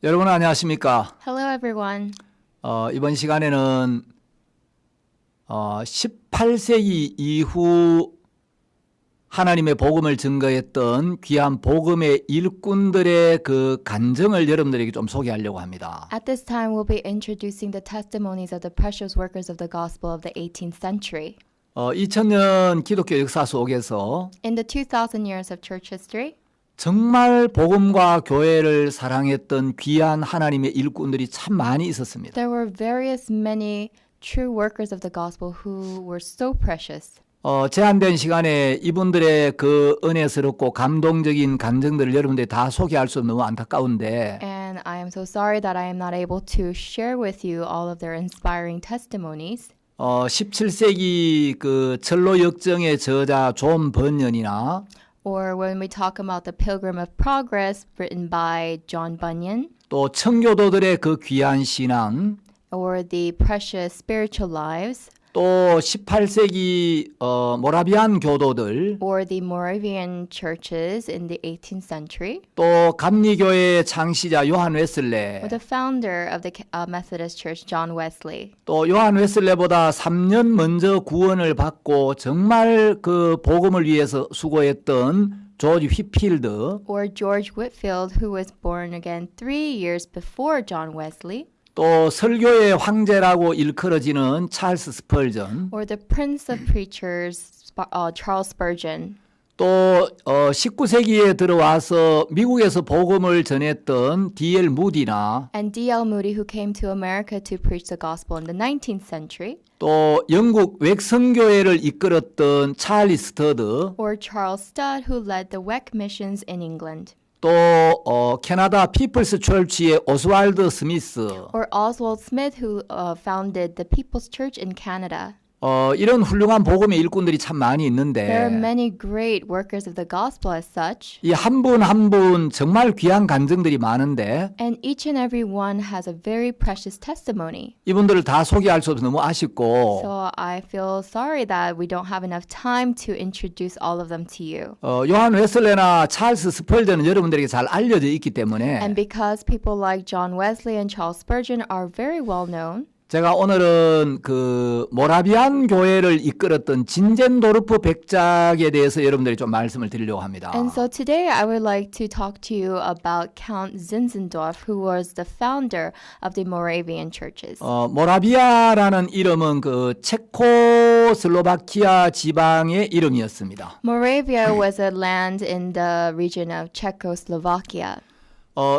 여러분 안녕하십니까? Hello, everyone. 이번 시간에는 18세기 이후 하나님의 복음을 증거했던 귀한 복음의 일꾼들의 그 간증을 여러분들에게 좀 소개하려고 합니다. At this time, we'll be introducing the testimonies of the precious workers of the gospel of the 18th century. 2000년 기독교 역사 속에서 In the 2000 years of church history, 정말 복음과 교회를 사랑했던 귀한 하나님의 일꾼들이 참 많이 있었습니다. there were many true workers of the gospel who were so precious. 제한된 시간에 이분들의 그 은혜스럽고 감동적인 간증들을 여러분들이 다 소개할 수 없는 너무 안타까운데 And I am so sorry that I am not able to share with you all of their inspiring testimonies. 17세기 그 철로 역정의 저자 존 번연이나 Or when we talk about the Pilgrim of Progress written by John Bunyan, 또 청교도들의 그 귀한 신앙, or the precious spiritual lives, 또 18세기 모라비안 교도들, or the Moravian churches in the 18th century, 또 감리교회의 창시자 요한 or 웨슬레, the founder of the Methodist Church, John Wesley, 또 요한 웨슬레보다 3년 먼저 구원을 받고 정말 그 복음을 위해서 수고했던 조지 휘필드, or George Whitefield, who was born again 3 years before John Wesley, 또 설교의 황제라고 일컬어지는 찰스 스펄전, or the Prince of Preachers, Charles Spurgeon, 또 19세기에 들어와서 미국에서 복음을 전했던 D.L. 무디나 and D.L. Moody, who came to America to preach the gospel in the 19th century, 또 영국 웩성교회를 이끌었던 찰리 스터드, or Charles Studd, who led the WEC missions in England, 또 캐나다 피플스 철치의 오스왈드 스미스, or Oswald Smith, who founded the People's Church in Canada. 이런 훌륭한 복음의 일꾼들이 참 많이 There are 있는데 many great workers of the gospel as such, 이 한 분 한 분 정말 귀한 간증들이 많은데 and each and every one has a very precious testimony. 이분들을 다 소개할 수 없어서 너무 아쉽고 So I feel sorry that we don't have enough time to introduce all of them to you. 요한 웨슬레나 찰스 스펄전은 여러분들에게 잘 알려져 있기 때문에 And because people like John Wesley and Charles Spurgeon are very well known, 제가 오늘은 그 모라비안 교회를 이끌었던 진젠도르프 백작에 대해서 여러분들이 좀 말씀을 드리려고 합니다. and so today I would like to talk to you about Count Zinzendorf, who was the founder of the Moravian churches. 모라비아라는 이름은 그 체코슬로바키아 지방의 이름이었습니다. Moravia was a land in the region of Czechoslovakia.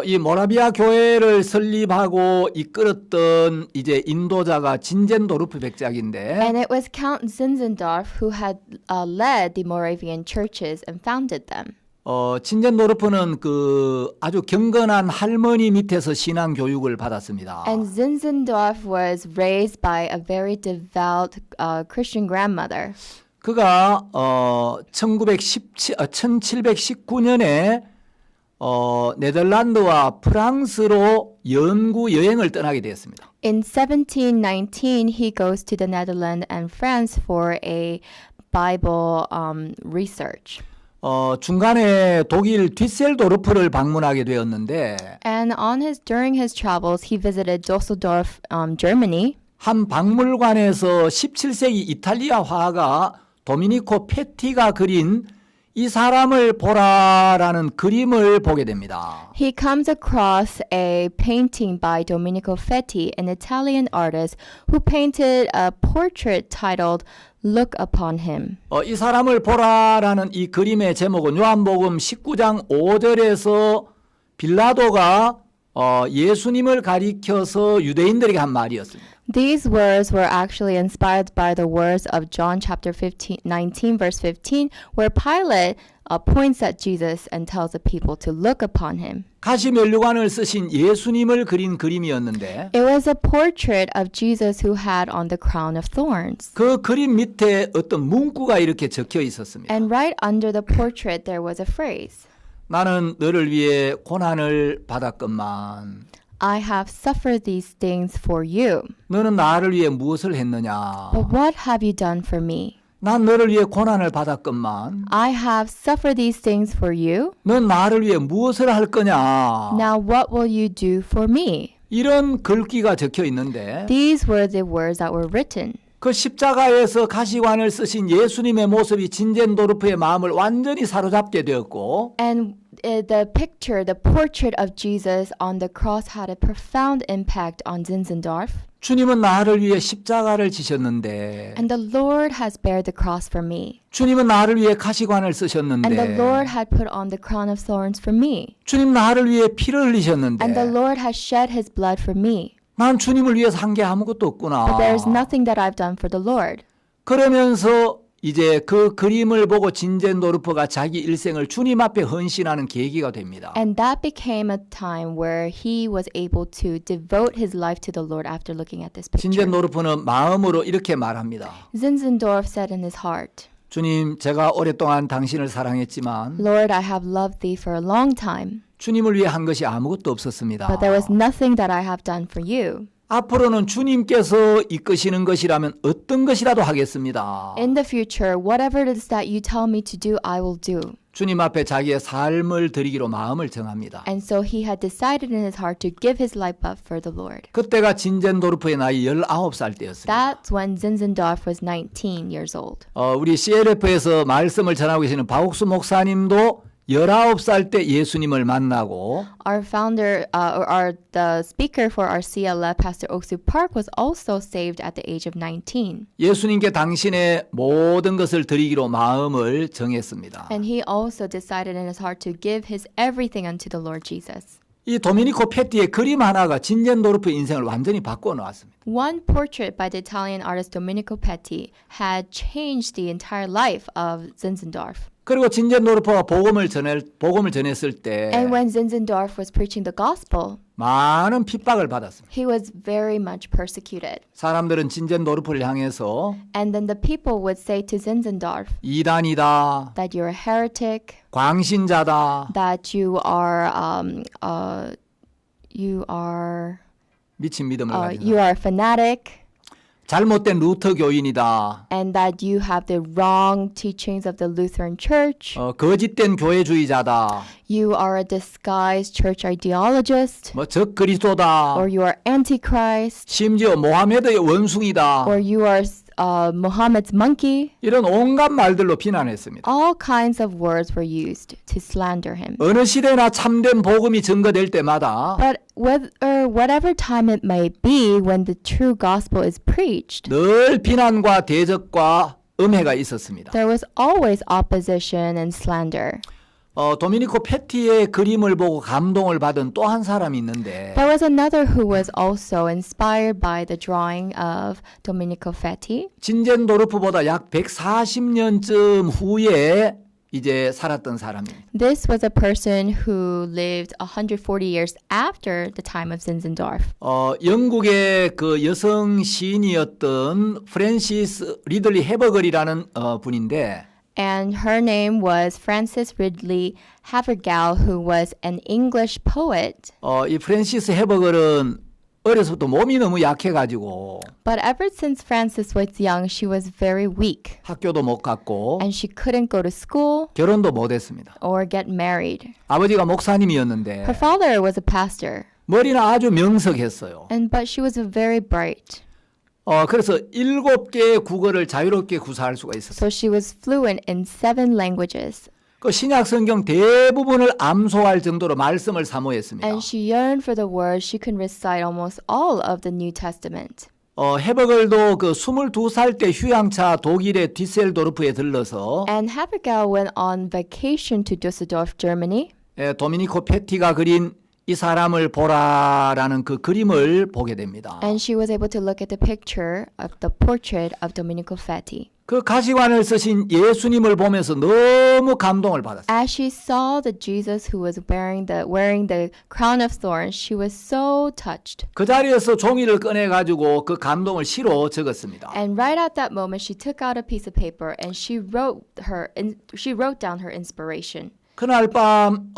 이 모라비아 교회를 설립하고 이끌었던 이제 인도자가 진젠도르프 백작인데 And it was Count Zinzendorf who had led the Moravian churches and founded them. 진젠도르프는 그 아주 경건한 할머니 밑에서 신앙 교육을 받았습니다. And Zinzendorf was raised by a very devout Christian grandmother. 그가 1719년에 네덜란드와 프랑스로 연구 여행을 떠나게 되었습니다. In 1719, he goes to the Netherlands and France for a Bible research. 중간에 독일 뒤셀도르프를 방문하게 되었는데 And during his travels, he visited Dusseldorf, Germany. 한 박물관에서 17세기 이탈리아 화가 도미니코 페티가 그린 이 사람을 보라라는 그림을 보게 됩니다. He comes across a painting by Domenico Fetti, an Italian artist who painted a portrait titled Look Upon Him. 이 사람을 보라라는 이 그림의 제목은 요한복음 19장 5절에서 빌라도가 예수님을 가리켜서 유대인들에게 한 말이었습니다. These words were actually inspired by the words of John chapter 19 verse 15, where Pilate points at Jesus and tells the people to look upon him. 가시 면류관을 쓰신 예수님을 그린 그림이었는데 It was a portrait of Jesus who had on the crown of thorns. 그 그림 밑에 어떤 문구가 이렇게 적혀 있었습니다. And right under the portrait there was a phrase, 나는 너를 위해 고난을 받았건만 I have suffered these things for you. 너는 나를 위해 무엇을 했느냐? But what have you done for me? 난 너를 위해 고난을 받았건만 I have suffered these things for you. 넌 나를 위해 무엇을 할 거냐. Now what will you do for me? 이런 글귀가 적혀 있는데 These were the words that were written. 그 십자가에서 가시관을 쓰신 예수님의 모습이 진젠도르프의 마음을 완전히 사로잡게 되었고 And the picture, the portrait of Jesus on the cross had a profound impact on Zinzendorf. 주님은 나를 위해 십자가를 지셨는데 And the Lord has bared the cross for me. 주님은 나를 위해 가시관을 And the 쓰셨는데 Lord had put on the crown of thorns for me. 주님 나를 위해 피를 And the 흘리셨는데 Lord has shed his blood for me. 난 주님을 위해서 한 게 아무것도 없구나. But there is nothing that I've done for the Lord. 그러면서 이제 그 그림을 보고 진젠도르프가 자기 일생을 주님 앞에 헌신하는 계기가 됩니다. And that became a time where he was able to devote his life to the Lord after looking at this picture. 진젠도르프는 마음으로 이렇게 말합니다. Zinzendorf said in his heart, 주님, 제가 오랫동안 당신을 사랑했지만 Lord, I have loved thee for a long time, 주님을 위해 한 것이 아무것도 없었습니다. but there was nothing that I have done for you. 앞으로는 주님께서 이끄시는 것이라면 어떤 것이라도 하겠습니다. In the future, whatever it is that you tell me to do, I will do. 주님 앞에 자기의 삶을 드리기로 마음을 정합니다. And so he had decided in his heart to give his life up for the Lord. 그때가 진젠도르프의 나이 19살 때였습니다. That's when Zinzendorf was 19 years old. 우리 CLF에서 말씀을 전하고 계시는 박옥수 목사님도 19살 때 예수님을 만나고 Our founder, the speaker for our CLF, Pastor Oksu Park, was also saved at the age of 19. 예수님께 당신의 모든 것을 드리기로 마음을 정했습니다. And he also decided in his heart to give his everything unto the Lord Jesus. 이 도미니코 페티의 그림 하나가 진젠도르프의 인생을 완전히 바꿔 놓았습니다. One portrait by the Italian artist Domenico Petti had changed the entire life of Zinzendorf. 그리고 진젠도르프가 복음을 전했을 때 And when Zinzendorf was preaching the gospel, 많은 핍박을 받았습니다. he was very much persecuted. 사람들은 진젠도르프를 향해서 And then the people would say to Zinzendorf 이단이다, that you're a heretic, 광신자다, that you are 미친 믿음을 가진 you are a fanatic, 잘못된 루터 교인이다, and that you have the wrong teachings of the Lutheran Church. 거짓된 교회주의자다, You are a disguised church ideologist, 적그리스도다, or you are antichrist, 심지어 모하메드의 원숭이다. or you are Muhammad's monkey. 이런 온갖 말들로 비난했습니다. All kinds of words were used to slander him. 어느 시대나 참된 복음이 증거될 때마다 But whatever time it may be when the true gospel is preached, 늘 비난과 대적과 음해가 있었습니다. there was always opposition and slander. 도미니코 페티의 그림을 보고 감동을 받은 또 한 사람이 있는데 There was another who was also inspired by the drawing of Domenico Fetti. 진젠도르프보다 약 140년쯤 후에 이제 살았던 사람입니다. This was a person who lived 140 years after the time of Zinzendorf. 영국의 그 여성 시인이었던 프랜시스 리들리 해버글이라는 분인데 And her name was Frances Ridley Havergal, who was an English poet. 이 프랜시스 해버글은 어려서부터 몸이 너무 약해가지고 But ever since Frances was young, she was very weak. 학교도 못 갔고 And she couldn't go to school 결혼도 못했습니다. or get married. 아버지가 목사님이었는데 Her father was a pastor, 머리는 아주 명석했어요. but she was very bright. 그래서 7개의 국어를 자유롭게 구사할 수가 있었어요. So she was fluent in 7 languages. 그 신약 성경 대부분을 암송할 정도로 말씀을 사모했습니다. And she yearned for the words. She could recite almost all of the New Testament. 해버글도 그 22살 때 휴양차 독일의 디셀도르프에 들러서 And Havergal went on vacation to Düsseldorf, Germany. 도미니코 페티가 그린 이 사람을 보라라는 그 그림을 보게 됩니다. And she was able to look at the picture of the portrait of Domenico Fetti. 그 가시관을 쓰신 예수님을 보면서 너무 감동을 받았어요. As she saw the Jesus who was wearing the crown of thorns, she was so touched. 그 자리에서 종이를 꺼내 가지고 그 감동을 시로 적었습니다. And right at that moment, she took out a piece of paper and she wrote down her inspiration. 그날 밤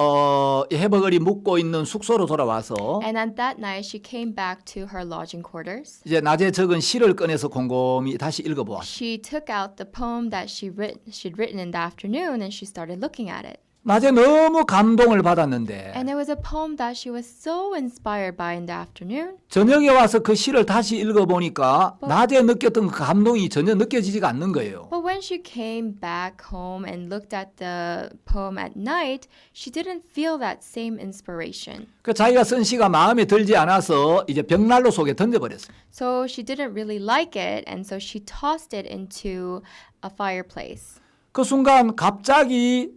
이 해버걸이 묵고 있는 숙소로 돌아와서 And at that night, she came back to her lodging quarters. 이제 낮에 적은 시를 꺼내서 곰곰이 다시 읽어보았어요. She took out the poem that she'd written in the afternoon and she started looking at it. 낮에 너무 감동을 받았는데 And it was a poem that she was so inspired by in the afternoon. 저녁에 와서 그 시를 다시 읽어보니까 낮에 느꼈던 그 감동이 전혀 느껴지지가 않는 거예요. But when she came back home and looked at the poem at night, she didn't feel that same inspiration. 그 자기가 쓴 시가 마음에 들지 않아서 이제 벽난로 속에 던져버렸어요. So she didn't really like it, and so she tossed it into a fireplace. 그 순간 갑자기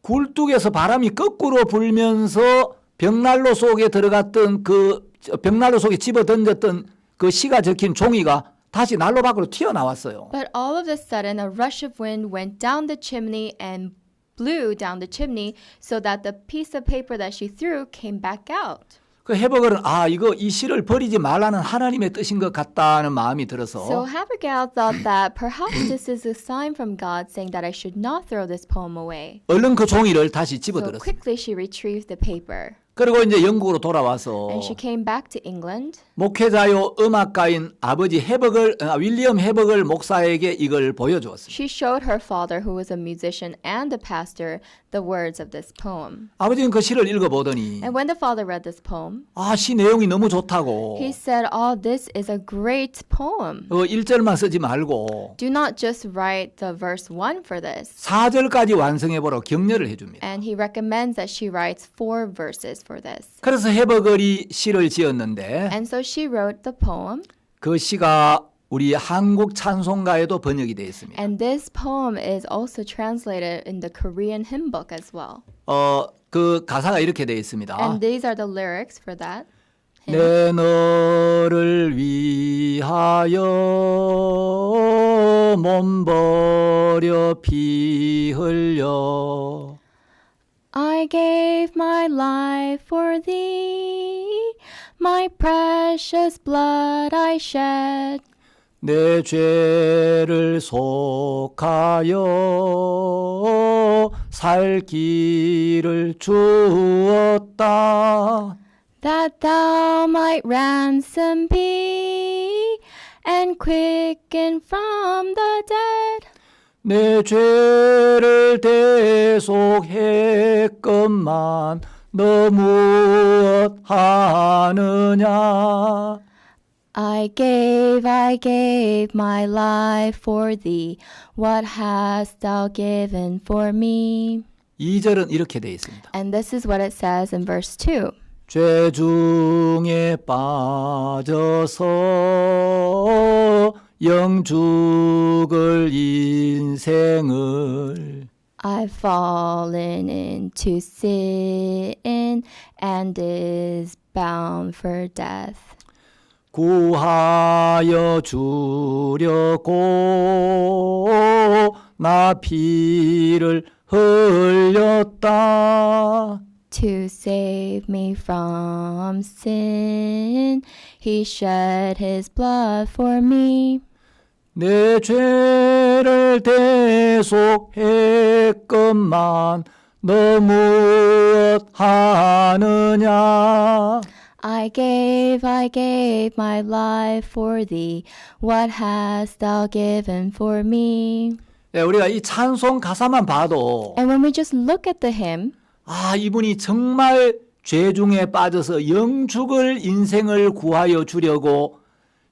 굴뚝에서 바람이 거꾸로 불면서 벽난로 속에 들어갔던 그 벽난로 속에 집어 던졌던 그 시가 적힌 종이가 다시 난로 밖으로 튀어나왔어요. But all of a sudden, a rush of wind went down the chimney and blew down the chimney so that the piece of paper that she threw came back out. 그 해버걸은 이거 이 시를 버리지 말라는 하나님의 뜻인 것 같다는 마음이 들어서 So Abigail thought that perhaps this is a sign from God saying that I should not throw this poem away. 얼른 그 종이를 다시 So 집어들었어요. quickly she retrieved the paper. 그리고 이제 영국으로 돌아와서 And she came back to England. 목회자요 음악가인 아버지 윌리엄 해버걸 목사에게 이걸 보여주었습니다. She showed her father, who was a musician and a pastor, the words of this poem. 아버지는 그 시를 읽어보더니 And when the father read this poem, 시 내용이 너무 좋다고 he said, "Oh, this is a great poem. 1절만 쓰지 말고 Do not just write the verse 1 for this." 4절까지 완성해보라고 격려를 해줍니다. And he recommends that she writes 4 verses for this. 그래서 해버걸이 시를 지었는데 And so she wrote the poem, 그 시가 우리 한국 찬송가에도 번역이 되어 있습니다. and this poem is also translated in the Korean hymn book as well. 그 가사가 이렇게 되어 있습니다. And these are the lyrics for that. 내 너를 위하여 몸 버려 피 흘려 I gave my life for thee, my precious blood I shed. 내 죄를 속하여 살 길을 주었다. That thou might ransom me and quicken from the dead. 내 죄를 대속했건만 너 무엇 하느냐. I gave my life for thee. What hast thou given for me? 2절은 이렇게 되어 있습니다. And this is what it says in verse 2. 죄 중에 빠져서 영 죽을 인생을 I've fallen into sin and is bound for death. 구하여 주려고 나 피를 흘렸다. To save me from sin, he shed his blood for me. 내 죄를 대속했건만 너 무엇 하느냐. I gave my life for thee. What hast thou given for me? 네, 우리가 이 찬송 가사만 봐도 And when we just look at the hymn, 이분이 정말 죄 중에 빠져서 영 죽을 인생을 구하여 주려고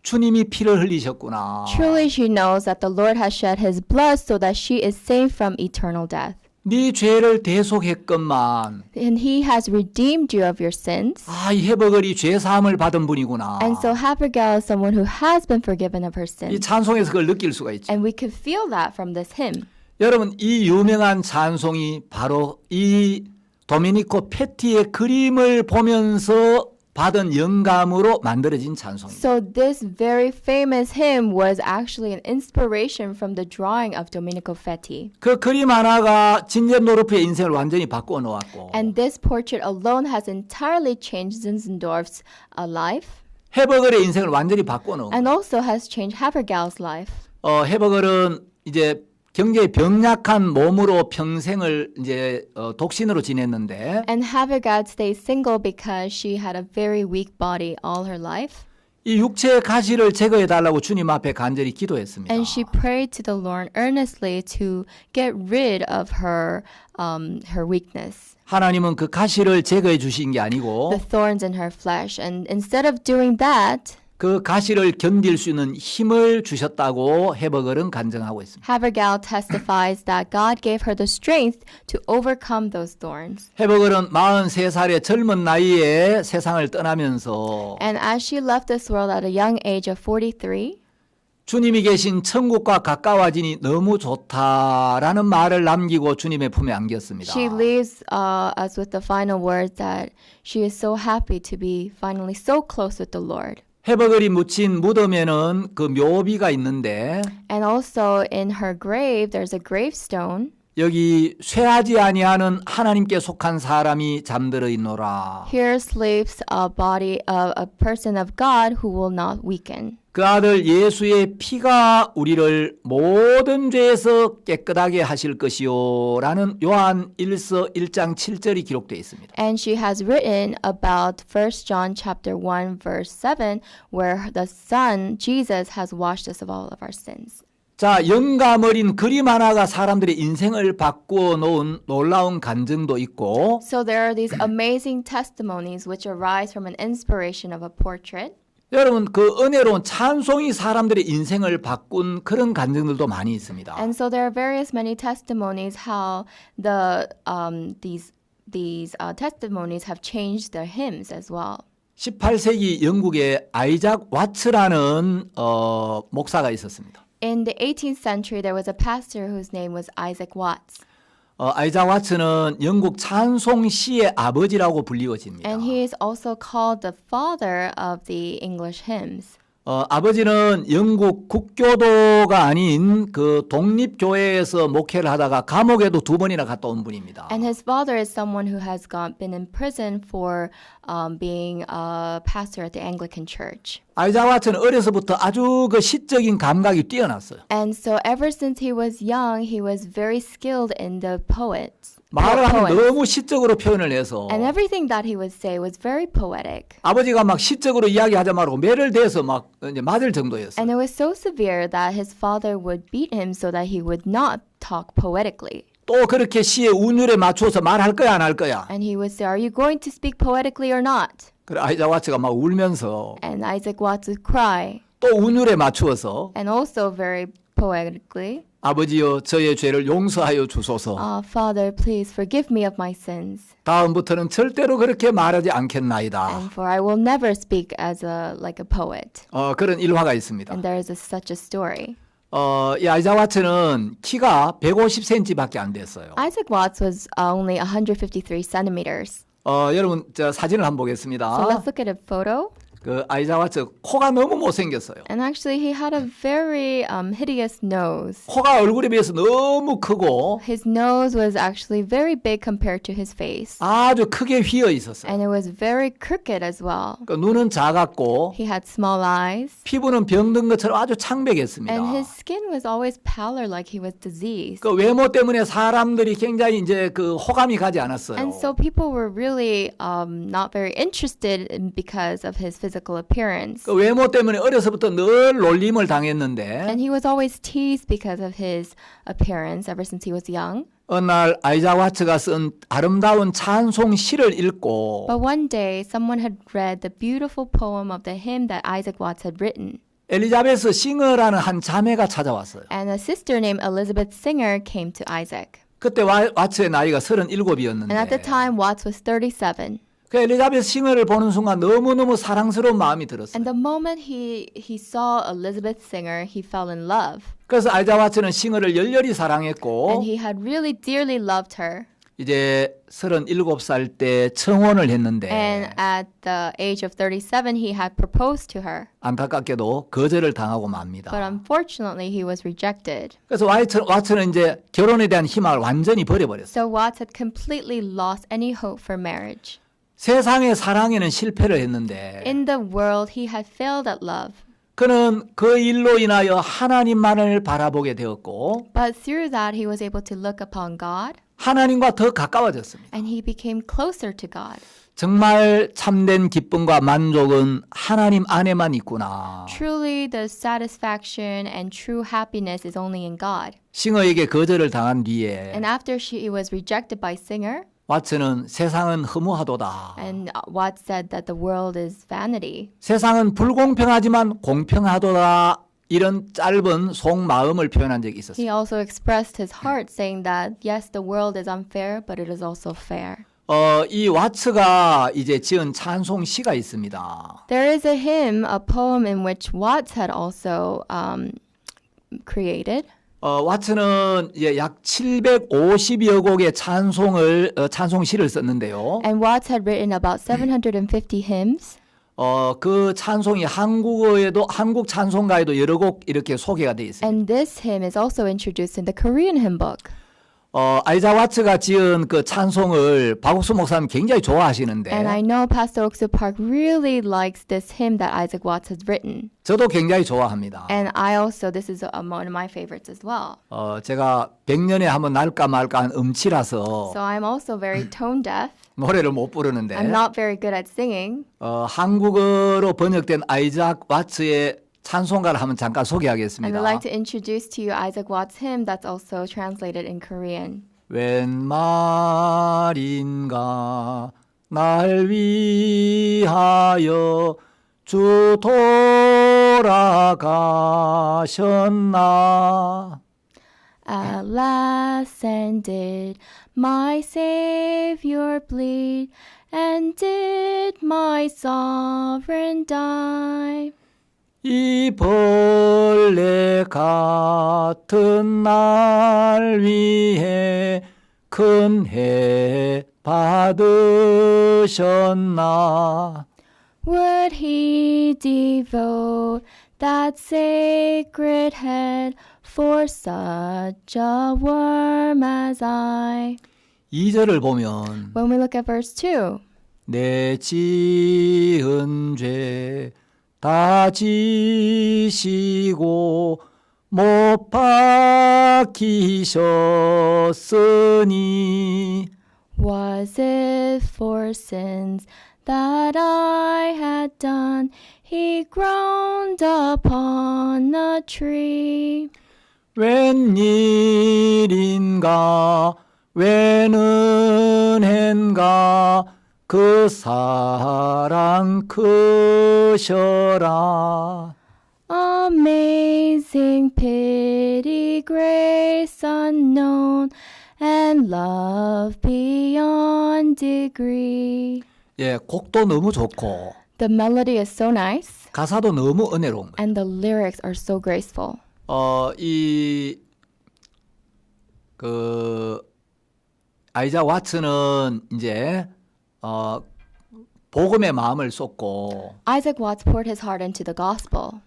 주님이 피를 흘리셨구나. truly she knows that the Lord has shed his blood so that she is saved from eternal death. 네 죄를 대속했건만 And he has redeemed you of your sins. 이 해버걸이 죄 사함을 받은 분이구나. And so Abigail is someone who has been forgiven of her 이 sins. 찬송에서 그걸 느낄 수가 있죠. And we could feel that from this hymn. 여러분 이 유명한 찬송이 바로 이 도미니코 페티의 그림을 보면서 받은 영감으로 만들어진 찬송입니다. So this very famous hymn was actually an inspiration from the drawing of Domenico Fetti. 그 그림 하나가 진젠도르프의 인생을 완전히 바꾸어 놓았고 And this portrait alone has entirely changed Zinzendorf's life 해버걸의 인생을 완전히 바꾸어 놓은 and also has changed Havergal's life. 해버걸은 이제 굉장히 병약한 몸으로 평생을 이제 독신으로 지냈는데 And Havergad stayed single because she had a very weak body all her life. 이 육체의 가시를 제거해 달라고 주님 앞에 간절히 기도했습니다. And she prayed to the Lord earnestly to get rid of her weakness, 하나님은 그 가시를 제거해 주신 게 아니고 the thorns in her flesh. And instead of doing that, 그 가시를 견딜 수 있는 힘을 주셨다고 헤버글은 간증하고 있습니다. Havergal testifies that God gave her the strength to overcome those thorns. 헤버글은 43살의 젊은 나이에 세상을 떠나면서 And as she left this world at a young age of 43, 주님이 계신 천국과 가까워지니 너무 좋다라는 말을 남기고 주님의 품에 안겼습니다. she leaves us with the final words that she is so happy to be finally so close with the Lord. 헤버글이 묻힌 무덤에는 그 묘비가 있는데 And also in her grave, there's a gravestone. 여기 쇠하지 아니하는 하나님께 속한 사람이 잠들어 있노라. Here sleeps a body of a person of God who will not weaken. 그 아들 예수의 피가 우리를 모든 죄에서 깨끗하게 하실 것이요 라는 요한 1서 1장 7절이 기록되어 있습니다. And she has written about 1 John chapter 1 verse 7 where the Son Jesus has washed us of all of our sins. 자, 영감 어린 그림 하나가 사람들의 인생을 바꾸어 놓은 놀라운 간증도 있고 So there are these amazing testimonies which arise from an inspiration of a portrait. 여러분 그 은혜로운 찬송이 사람들의 인생을 바꾼 그런 간증들도 많이 있습니다. And so there are various many testimonies how these testimonies have changed their hymns as well. 18세기 영국에 아이작 와츠라는 목사가 있었습니다. In the 18th century, there was a pastor whose name was Isaac Watts. 아이작 와츠는 영국 찬송시의 아버지라고 불리워집니다. And he is also called the father of the English hymns. 아버지는 영국 국교도가 아닌 그 독립교회에서 목회를 하다가 감옥에도 2번이나 갔다 온 분입니다. And his father is someone who has been in prison for being a pastor at the Anglican Church. 아이작 와츠는 어려서부터 아주 그 시적인 감각이 뛰어났어요. And so ever since he was young, he was very skilled in the poets. 말을 하면 poems. 너무 시적으로 표현을 해서 And everything that he would say was very poetic. 아버지가 막 시적으로 이야기하자 말고 매를 대서 막 이제 맞을 정도였어요. And it was so severe that his father would beat him so that he would not talk poetically. 또 그렇게 시의 운율에 맞춰서 말할 거야 안 할 거야. And he would say, "Are you going to speak poetically or not?" 그래 아이작 와츠가 막 울면서 And Isaac Watts would cry, 또 운율에 맞추어서 and also very poetically, 아버지여 저의 죄를 용서하여 주소서. Father, please forgive me of my sins. 다음부터는 절대로 그렇게 말하지 않겠나이다. And for I will never speak as like a poet. 그런 일화가 있습니다. And there is such a story. 이 아이작 와츠는 키가 150cm밖에 안 됐어요. Isaac Watts was only 153 centimeters. 여러분 저 사진을 한번 보겠습니다. So let's look at a photo. 그 아이작 와츠 코가 너무 못생겼어요. And actually, he had a very hideous nose. 코가 얼굴에 비해서 너무 크고 His nose was actually very big compared to his face. 아주 크게 휘어 있었어요. And it was very crooked as well. 그 눈은 작았고 He had small eyes. 피부는 병든 것처럼 아주 창백했습니다. And his skin was always pallor like he was diseased. 그 외모 때문에 사람들이 굉장히 이제 그 호감이 가지 않았어요. And so people were really not very interested because of his physical appearance. 그 외모 때문에 어려서부터 늘 놀림을 당했는데 And he was always teased because of his appearance ever since he was young. 어느 날 아이작 와츠가 쓴 아름다운 찬송 시를 읽고 But one day, someone had read the beautiful poem of the hymn that Isaac Watts had written. 엘리자베스 싱어라는 한 자매가 찾아왔어요. And a sister named Elizabeth Singer came to Isaac. 그때 와츠의 나이가 And at the 37이었는데 time, Watts was 37. 그 엘리자베스 싱어를 보는 순간 너무너무 사랑스러운 마음이 And 들었어요. the moment he saw Elizabeth Singer, he fell in love. 그래서 아이작 와츠는 싱어를 열렬히 사랑했고 And he had really dearly loved her. 이제 37살 때 청혼을 했는데 And at the age of 37, he had proposed to her. 안타깝게도 거절을 당하고 맙니다. But unfortunately, he was rejected. 그래서 와츠는 이제 결혼에 대한 희망을 완전히 버려버렸어요. So Watts had completely lost any hope for marriage. 세상의 사랑에는 실패를 했는데 In the world, he had failed at love. 그는 그 일로 인하여 하나님만을 바라보게 되었고 But through that, he was able to look upon God, 하나님과 더 가까워졌습니다. and he became closer to God. 정말 참된 기쁨과 만족은 하나님 안에만 있구나. Truly, the satisfaction and true happiness is only in God. 싱어에게 거절을 당한 뒤에 And after she was rejected by Singer, 왓츠는 세상은 허무하도다. and Watts said that the world is vanity. 세상은 불공평하지만 공평하도다. 이런 짧은 속마음을 표현한 적이 있었어요. He also expressed his heart, saying that yes, the world is unfair, but it is also fair. 이 왓츠가 이제 지은 찬송 시가 있습니다. There is a hymn, a poem in which Watts had also created. 왓츠는 이제 약 750여 곡의 찬송시를 썼는데요. And Watts had written about 750 hymns. 그 찬송이 한국 찬송가에도 여러 곡 이렇게 소개가 되어 있습니다. And this hymn is also introduced in the Korean hymn book. 아이자 왓츠가 지은 그 찬송을 박옥수 목사님 굉장히 좋아하시는데 And I know Pastor Oksu Park really likes this hymn that Isaac Watts has written. 저도 굉장히 좋아합니다. And I also, this is one of my favorites as well. 제가 100년에 한번 날까 말까 한 음치라서 So I'm also very tone deaf. 노래를 못 부르는데 I'm not very good at singing. 한국어로 번역된 아이작 왓츠의 찬송가를 한번 잠깐 I 소개하겠습니다. would like to introduce to you Isaac Watts' hymn that's also translated in Korean. 웬 말인가 날 위하여 주 돌아가셨나 Alas, and did my Savior bleed, and did my sovereign die? 이 벌레 같은 날 위해 큰 해 받으셨나 Would he devote that sacred head for such a worm as I? 2절을 보면 When we look at verse 2, 내 지은 죄 다 지시고 못 박히셨으니 was it for sins that I had done? He groaned upon a tree. 웬일인가 웬은혜인가 그 사랑 크셔라 Amazing pity, grace unknown, and love beyond degree. 예, 곡도 너무 좋고 The melody is so nice, 가사도 너무 은혜로운 거예요. and the lyrics are so graceful. 아이자 왓츠는 이제 복음의 마음을 쏟고 Isaac Watts poured his heart into the gospel.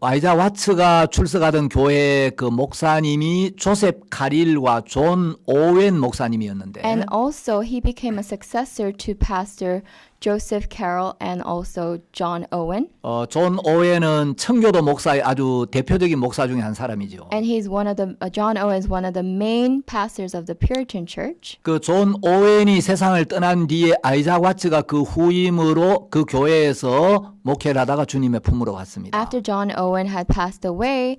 아이자 왓츠가 출석하던 교회 그 목사님이 조셉 카릴과 존 오웬 목사님이었는데 And also, he became a successor to Pastor Joseph Carroll and also John Owen. 존 오웬은 청교도 목사의 아주 대표적인 목사 중에 한 사람이죠. And he's one of the, John Owen is one of the main pastors of the Puritan Church. 그 존 오웬이 세상을 떠난 뒤에 아이자 왓츠가 그 후임으로 그 교회에서 목회를 하다가 주님의 품으로 갔습니다. After John Owen had passed away,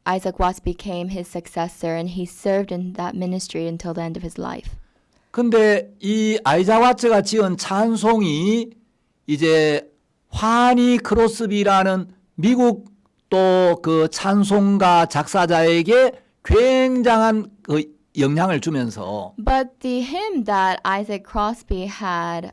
Isaac Watts became his successor and he served in that ministry until the end of his life. 근데 이 아이자 왓츠가 지은 찬송이 이제 화니 크로스비라는 미국 또 그 찬송가 작사자에게 굉장한 그 영향을 주면서 But the hymn that Isaac Crosby had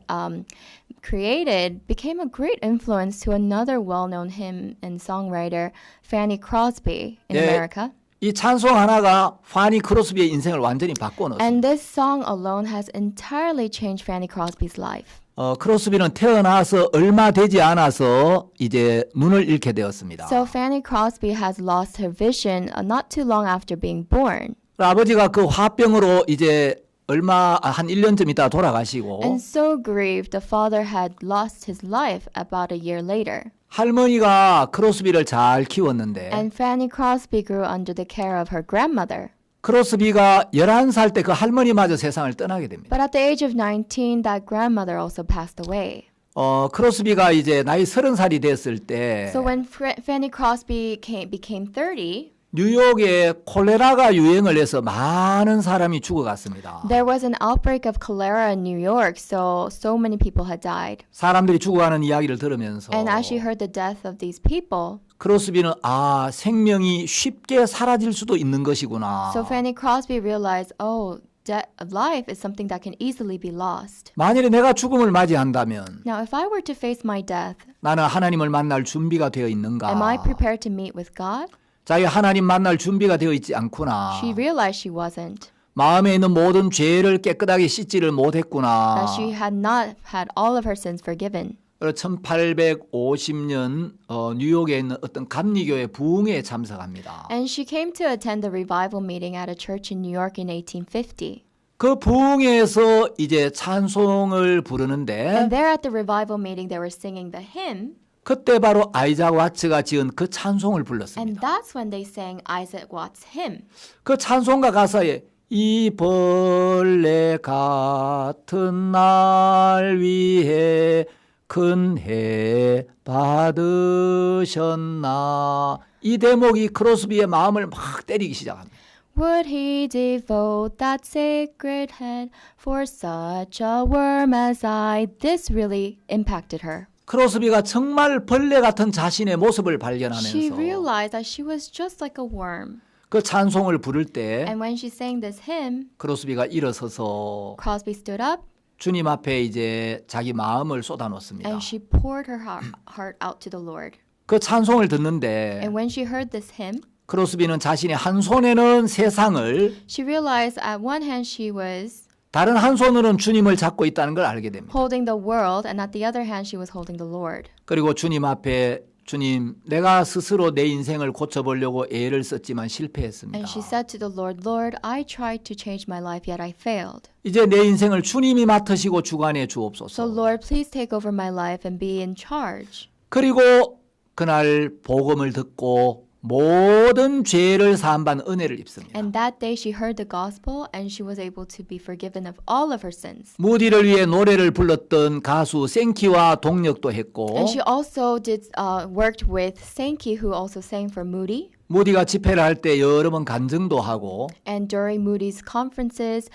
created became a great influence to another well-known hymn and songwriter, Fanny Crosby in 예, America. 이 찬송 하나가 파니 크로스비의 인생을 완전히 바꿔놓았습니다. And this song alone has entirely changed Fanny Crosby's life. 크로스비는 태어나서 얼마 되지 않아서 이제 눈을 잃게 되었습니다. So Fanny Crosby has lost her vision not too long after being born. 아버지가 그 화병으로 이제 한 1년쯤 있다가 돌아가시고 And so grieved, the father had lost his life about a year later. 할머니가 크로스비를 잘 키웠는데 And Fanny Crosby grew under the care of her grandmother. 크로스비가 11살 때 그 할머니마저 세상을 떠나게 됩니다. But at the age of 19, that grandmother also passed away. 크로스비가 이제 나이 30살이 됐을 때 So when Fanny Crosby became 30, 뉴욕에 콜레라가 유행을 해서 많은 사람이 죽어갔습니다. there was an outbreak of cholera in New York, so many people had died. 사람들이 죽어가는 이야기를 들으면서 And as she heard the death of these people, 크로스비는 생명이 쉽게 사라질 수도 있는 것이구나. so Fanny Crosby realized, life is something that can easily be lost. 만일에 내가 죽음을 맞이한다면 Now, if I were to face my death, 나는 하나님을 만날 준비가 되어 있는가? am I prepared to meet with God? 자기 하나님 만날 준비가 되어 있지 않구나. She realized she wasn't, 마음에 있는 모든 죄를 깨끗하게 씻지를 못했구나. that she had not had all of her sins forgiven. 1850년 뉴욕에 있는 어떤 감리교회 부흥회에 참석합니다. And she came to attend the revival meeting at a church in New York in 1850. 그 부흥회에서 이제 찬송을 부르는데 And there at the revival meeting, they were singing the hymn. 그때 바로 아이작 와츠가 지은 그 찬송을 And 불렀습니다. that's when they sang Isaac Watts' hymn. 그 찬송가 가사에 이 벌레 같은 날 위해 큰 해 받으셨나 이 대목이 크로스비의 마음을 막 때리기 시작합니다. Would he devote that sacred head for such a worm as I? This really impacted her. 크로스비가 정말 벌레 같은 자신의 모습을 She 발견하면서 realized that she was just like a worm. 그 찬송을 부를 때 And when she sang this hymn, 크로스비가 일어서서 Crosby stood up 주님 앞에 이제 자기 마음을 쏟아놓습니다. and she poured her heart out to the Lord. 그 찬송을 듣는데 And when she heard this hymn, 크로스비는 자신의 한 손에는 세상을 she realized at one hand she was 다른 한 손으로는 주님을 잡고 있다는 걸 알게 됩니다. holding the world, and at the other hand she was holding the Lord. 그리고 주님 앞에 주님 내가 스스로 내 인생을 고쳐보려고 애를 썼지만 실패했습니다. And she said to the Lord, Lord, I tried to change my life, yet I failed. 이제 내 인생을 주님이 맡으시고 주관해 So 주옵소서. Lord, please take over my life and be in charge. 그리고 그날 복음을 듣고 모든 죄를 사함받는 은혜를 입습니다. And that day she heard the gospel and she was able to be forgiven of all of her sins. 무디를 위해 노래를 불렀던 가수 생키와 동력도 했고 And she also worked with Sankey, who also sang for Moody. 무디가 집회를 할 때 여러 번 간증도 하고 And during Moody's conferences,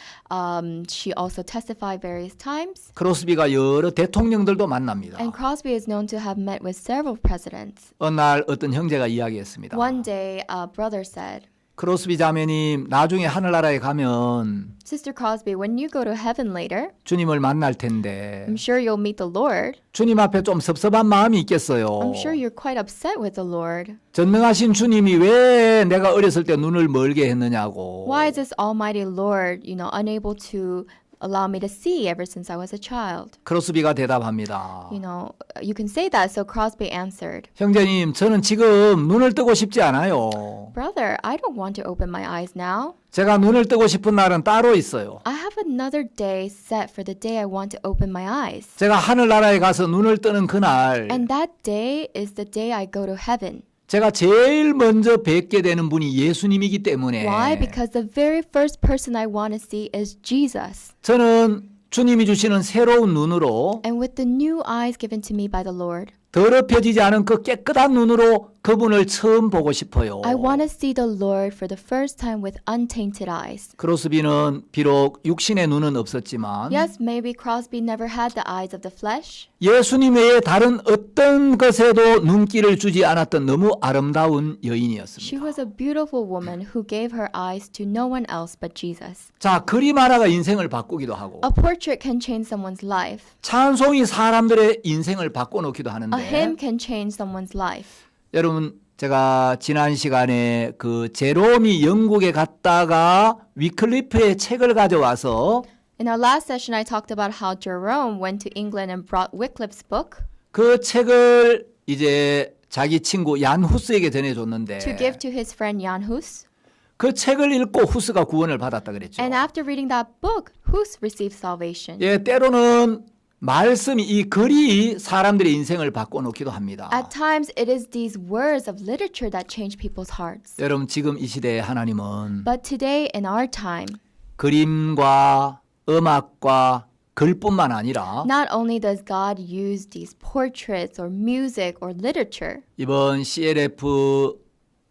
she also testified various times. 크로스비가 여러 대통령들도 만납니다. And Crosby is known to have met with several presidents. 어느 날 어떤 형제가 이야기했습니다. One day, a brother said, 크로스비 자매님 나중에 하늘나라에 가면 Sister Crosby, when you go to heaven later, 주님을 만날 텐데 I'm sure you'll meet the Lord. 주님 앞에 좀 섭섭한 마음이 있겠어요. I'm sure you're quite upset with the Lord. 전능하신 주님이 왜 내가 어렸을 때 눈을 멀게 했느냐고. Why is this almighty Lord, unable to allow me to see ever since I was a child? 크로스비가 대답합니다. You can say that. So Crosby answered, 형제님, 저는 지금 눈을 뜨고 싶지 않아요. Brother, I don't want to open my eyes now. 제가 눈을 뜨고 싶은 날은 따로 있어요. I have another day set for the day I want to open my eyes. 제가 하늘나라에 가서 눈을 뜨는 그날 And that day is the day I go to heaven. 제가 제일 먼저 뵙게 되는 분이 예수님이기 때문에 Why? Because the very first person I want to see is Jesus. 저는 주님이 주시는 새로운 눈으로 And with the new eyes given to me by the Lord, 더럽혀지지 않은 그 깨끗한 눈으로 그분을 처음 보고 싶어요. I want to see the Lord for the first time with untainted eyes. 크로스비는 비록 육신의 눈은 없었지만 Yes, maybe Crosby never had the eyes of the flesh, 예수님 외에 다른 어떤 것에도 눈길을 주지 않았던 너무 아름다운 she 여인이었습니다. was a beautiful woman who gave her eyes to no one else but Jesus. 자, 그림 하나가 인생을 바꾸기도 하고 A portrait can change someone's life. 찬송이 사람들의 인생을 바꿔놓기도 A 하는데 hymn can change someone's life. 여러분 제가 지난 시간에 그 제롬이 영국에 갔다가 위클리프의 책을 가져와서 In our last session, I talked about how Jerome went to England and brought Wycliffe's book 그 책을 이제 자기 친구 얀 후스에게 전해줬는데 to give to his friend Jan Hus. 그 책을 읽고 후스가 구원을 받았다 그랬죠. And after reading that book, Hus received salvation. 예, 때로는 말씀이 이 글이 사람들의 인생을 바꿔놓기도 합니다. At times, it is these words of literature that change people's hearts. 여러분 지금 이 시대에 하나님은 But today, in our time, 그림과 음악과 글뿐만 아니라 not only does God use these portraits or music or literature, 이번 CLF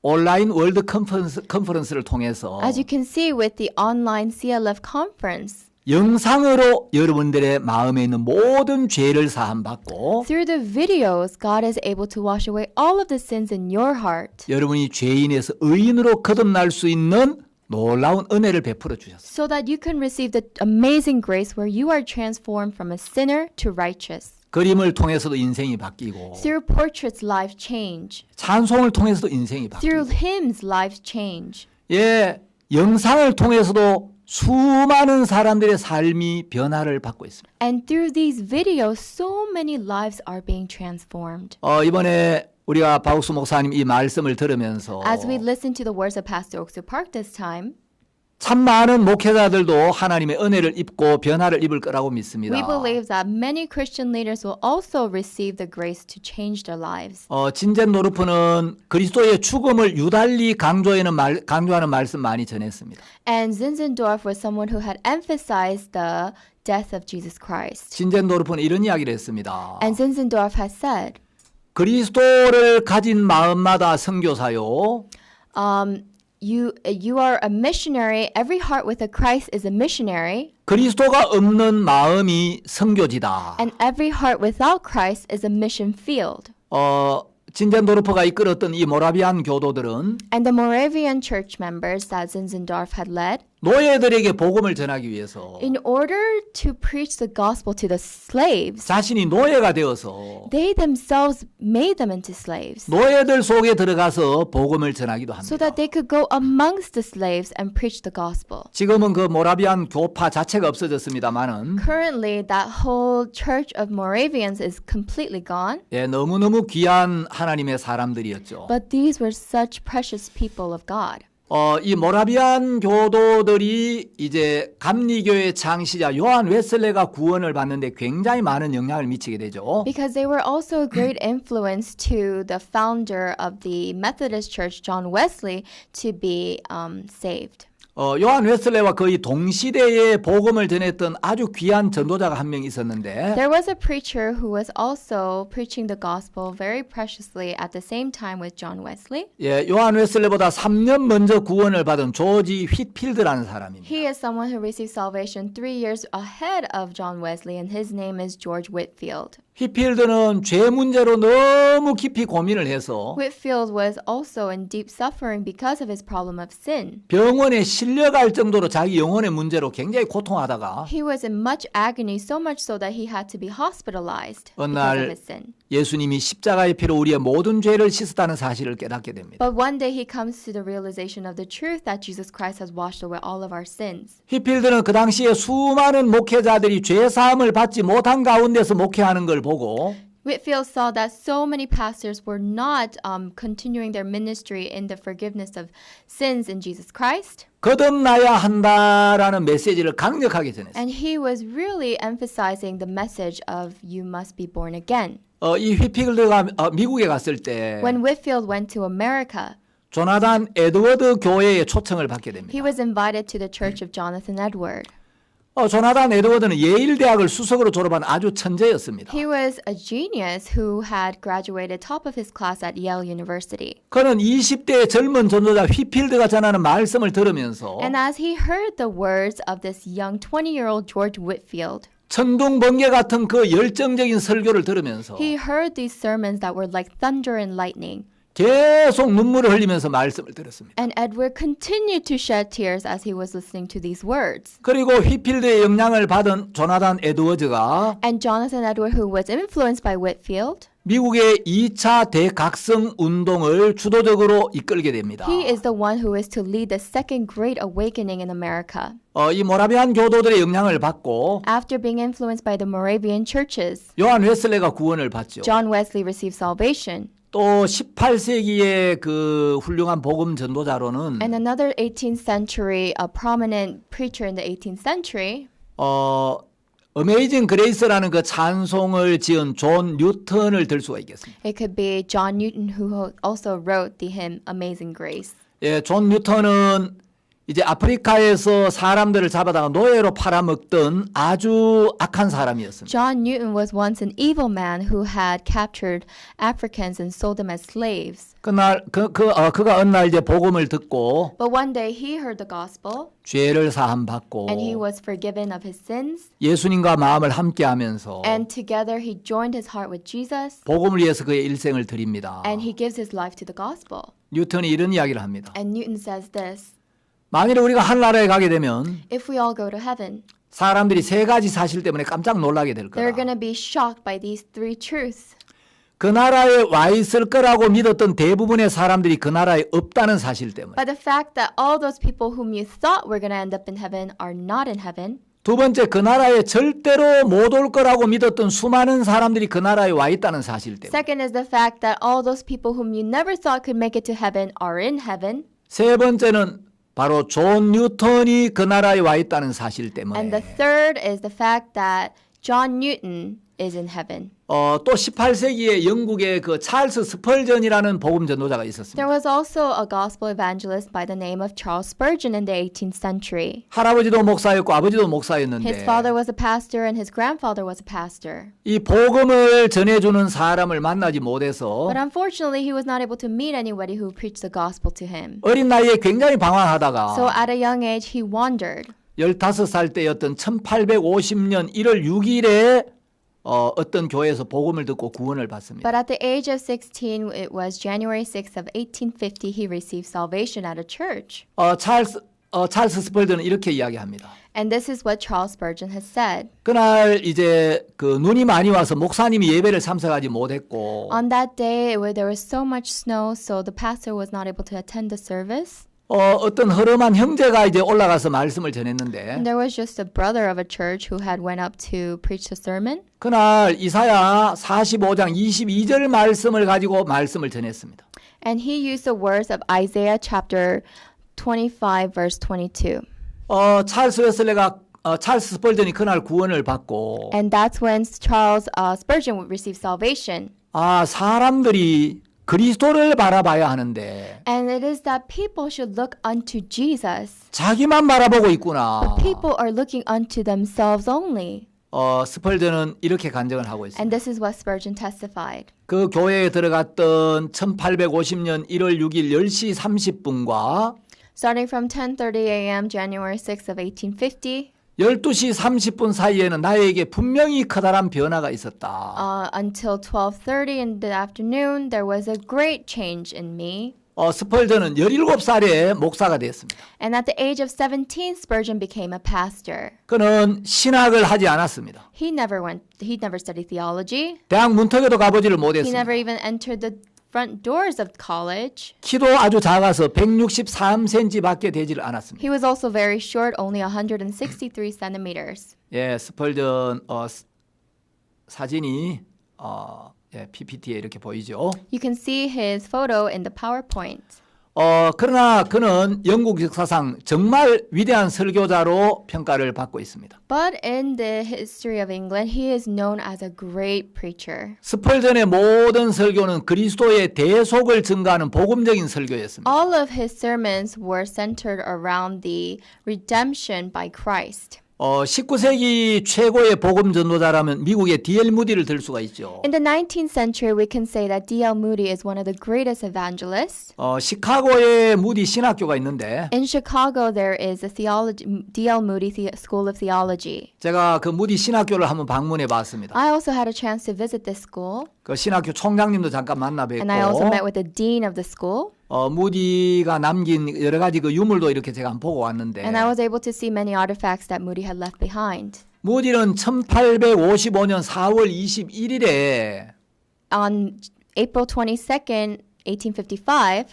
온라인 월드 컨퍼런스를 통해서 as you can see with the online CLF conference, 영상으로 여러분들의 마음에 있는 모든 죄를 사함받고 through the videos, God is able to wash away all of the sins in your heart 여러분이 죄인에서 의인으로 거듭날 수 있는 놀라운 은혜를 베풀어 주셨습니다. so that you can receive the amazing grace where you are transformed from a sinner to righteous. 그림을 통해서도 인생이 바뀌고 Through portraits, lives change. 찬송을 통해서도 인생이 Through 바뀌고 hymns, lives change. 예, 영상을 통해서도 수많은 사람들의 삶이 변화를 받고 있습니다. And through these videos, so many lives are being transformed. 이번에 우리가 박옥수 목사님 이 말씀을 들으면서 As we listen to the words of Pastor Oksu Park this time, 참 많은 목회자들도 하나님의 은혜를 입고 변화를 입을 거라고 믿습니다. we believe that many Christian leaders will also receive the grace to change their lives. 진젠 노르프는 그리스도의 죽음을 유달리 강조하는 말씀 많이 전했습니다. And Zinzendorf was someone who had emphasized the death of Jesus Christ. 진젠 노르프는 이런 이야기를 했습니다. And Zinzendorf has said, 그리스도를 가진 마음마다 선교사요. you are a missionary. Every heart with a Christ is a missionary. 그리스도가 없는 마음이 선교지다. And every heart without Christ is a mission field. 진젠 노르프가 이끌었던 이 모라비안 교도들은 And the Moravian church members that Zinzendorf had led, 노예들에게 복음을 전하기 위해서 in order to preach the gospel to the slaves, 자신이 노예가 되어서 they themselves made them into slaves 노예들 속에 들어가서 복음을 전하기도 so 합니다. that they could go amongst the slaves and preach the gospel. 지금은 그 모라비안 교파 자체가 없어졌습니다만은 Currently, that whole church of Moravians is completely gone, 예, 너무너무 귀한 하나님의 사람들이었죠. but these were such precious people of God. 이 모라비안 교도들이 이제 감리교의 창시자 요한 웨슬레가 구원을 받는데 굉장히 많은 영향을 미치게 되죠. Because they were also a great influence to the founder of the Methodist Church, John Wesley, to be saved. 요한 웨슬레와 거의 동시대에 복음을 전했던 아주 귀한 전도자가 한 명 있었는데 There was a preacher who was also preaching the gospel very preciously at the same time with John Wesley. 예, 요한 웨슬레보다 3년 먼저 구원을 받은 조지 휘필드라는 사람입니다. He is someone who received salvation 3 years ahead of John Wesley, and his name is George Whitfield. 휘필드는 죄 문제로 너무 깊이 고민을 해서 Whitfield was also in deep suffering because of his problem of sin. 병원에 실려갈 정도로 자기 영혼의 문제로 굉장히 고통하다가 He was in much agony, so much so that he had to be hospitalized 어느 because of 날 his sin. 예수님이 십자가의 피로 우리의 모든 죄를 씻었다는 사실을 깨닫게 됩니다. But one day he comes to the realization of the truth that Jesus Christ has washed away all of our sins. 휘필드는 그 당시에 수많은 목회자들이 죄 사함을 받지 못한 가운데서 목회하는 걸 보고 Whitfield saw that so many pastors were not continuing their ministry in the forgiveness of sins in Jesus Christ. 거듭나야 한다라는 메시지를 강력하게 전했어요. And he was really emphasizing the message of you must be born again. 이 휘필드가 미국에 갔을 때 When Whitfield went to America, 조나단 에드워드 교회에 초청을 받게 됩니다. he was invited to the church of Jonathan Edward. 조나단 에드워드는 예일 대학을 수석으로 졸업한 아주 천재였습니다. He was a genius who had graduated top of his class at Yale University. 그는 20대의 젊은 전도자 휘필드가 전하는 말씀을 들으면서 And as he heard the words of this young 20-year-old George Whitfield, 천둥 번개 같은 그 열정적인 설교를 들으면서 he heard these sermons that were like thunder and lightning. 계속 눈물을 흘리면서 말씀을 들었습니다. And Edward continued to shed tears as he was listening to these words. 그리고 휘필드의 영향을 받은 조나단 에드워즈가 And Jonathan Edward, who was influenced by Whitfield, 미국의 2차 대각성 운동을 주도적으로 이끌게 됩니다. he is the one who is to lead the second great awakening in America. 이 모라비안 교도들의 영향을 받고 After being influenced by the Moravian churches, 요한 웨슬레가 구원을 받죠. John Wesley received salvation. 또 18세기의 그 훌륭한 복음 전도자로는 And another 18th century, a prominent preacher in the 18th century, 어메이징 그레이스라는 그 찬송을 지은 존 뉴턴을 들 수가 있겠습니다. It could be John Newton, who also wrote the hymn Amazing Grace. 예, 존 뉴턴은 이제 아프리카에서 사람들을 잡아다가 노예로 팔아먹던 아주 악한 사람이었습니다. John Newton was once an evil man who had captured Africans and sold them as slaves. 그가 어느 날 이제 복음을 듣고 But one day he heard the gospel 죄를 사함 받고 and he was forgiven of his sins. 예수님과 마음을 함께하면서 And together he joined his heart with Jesus 복음을 위해서 그의 일생을 드립니다. and he gives his life to the gospel. 뉴턴이 이런 이야기를 합니다. And Newton says this, 만일 우리가 하늘나라에 가게 되면 if we all go to heaven, 사람들이 세 가지 사실 때문에 깜짝 놀라게 될 they're going 거다. to be shocked by these three truths. 그 나라에 와 있을 거라고 믿었던 대부분의 사람들이 그 나라에 없다는 사실 때문에. By the fact that all those people whom you thought were going to end up in heaven are not in heaven. 두 번째, 그 나라에 절대로 못 올 거라고 믿었던 수많은 사람들이 그 나라에 와 있다는 사실 때문에. Second is the fact that all those people whom you never thought could make it to heaven are in heaven. 세 번째는 바로 존 뉴턴이 그 나라에 와 있다는 사실 때문에. And the third is the fact that John Newton is in heaven. 또 18세기에 영국의 그 찰스 스펄전이라는 복음 전도자가 있었습니다. There was also a gospel evangelist by the name of Charles Spurgeon in the 18th century. 할아버지도 목사였고 아버지도 His 목사였는데 father was a pastor and his grandfather was a pastor. 이 복음을 전해주는 사람을 만나지 못해서 But unfortunately, he was not able to meet anybody who preached the gospel to him. 어린 나이에 굉장히 방황하다가 So at a young age, he wandered. 15살 때였던 1850년 1월 6일에 어떤 교회에서 복음을 듣고 구원을 받습니다. But at the age of 16, it was January 6th of 1850, he received salvation at a church. 찰스 스펄전은 이렇게 이야기합니다. And this is what Charles Spurgeon has said. 그날 이제 그 눈이 많이 와서 목사님이 예배를 참석하지 못했고 On that day, there was so much snow, so the pastor was not able to attend the service. 어떤 허름한 형제가 이제 올라가서 말씀을 전했는데 And there was just a brother of a church who had went up to preach the sermon. 그날 이사야 45장 22절 말씀을 가지고 말씀을 전했습니다. And he used the words of Isaiah chapter 25, verse 22. 찰스 스펄전이 그날 구원을 받고 And that's when Charles Spurgeon would receive salvation. 사람들이 그리스도를 바라봐야 하는데 And it is that people should look unto Jesus. 자기만 바라보고 있구나. People are looking unto themselves only. 스펄전은 이렇게 간증을 하고 있습니다. And this is what Spurgeon testified. 그 교회에 들어갔던 1850년 1월 6일 10시 30분과 Starting from 10:30 a.m. January 6th of 1850 12시 30분 사이에는 나에게 분명히 커다란 변화가 있었다. until 12:30 in the afternoon, there was a great change in me. 스펄전은 17살에 목사가 되었습니다. And at the age of 17, Spurgeon became a pastor. 그는 신학을 하지 않았습니다. He never studied theology. 대학 문턱에도 가보지를 He 못했습니다. never even entered the front doors of college. 키도 아주 작아서 163cm밖에 되지를 않았습니다. He was also very short, only 163 centimeters. 예, 스펄전 사진이 PPT에 이렇게 보이죠. You can see his photo in the PowerPoint. 그러나 그는 영국 역사상 정말 위대한 설교자로 평가를 받고 있습니다. But in the history of England, he is known as a great preacher. 스펄전의 모든 설교는 그리스도의 대속을 증가하는 복음적인 설교였습니다. All of his sermons were centered around the redemption by Christ. 19세기 최고의 복음 전도자라면 미국의 D.L. 무디를 들 수가 있죠. In the 19th century, we can say that D.L. Moody is one of the greatest evangelists. 시카고에 무디 신학교가 있는데 In Chicago, there is a D.L. Moody School of Theology. 제가 그 무디 신학교를 한번 방문해 봤습니다. I also had a chance to visit this school, 그 신학교 총장님도 잠깐 만나 뵙고 and I also met with the dean of the school. 무디가 남긴 여러 가지 그 유물도 이렇게 제가 한번 보고 왔는데 And I was able to see many artifacts that Moody had left behind. 무디는 1855년 4월 21일에 On April 22nd, 1855,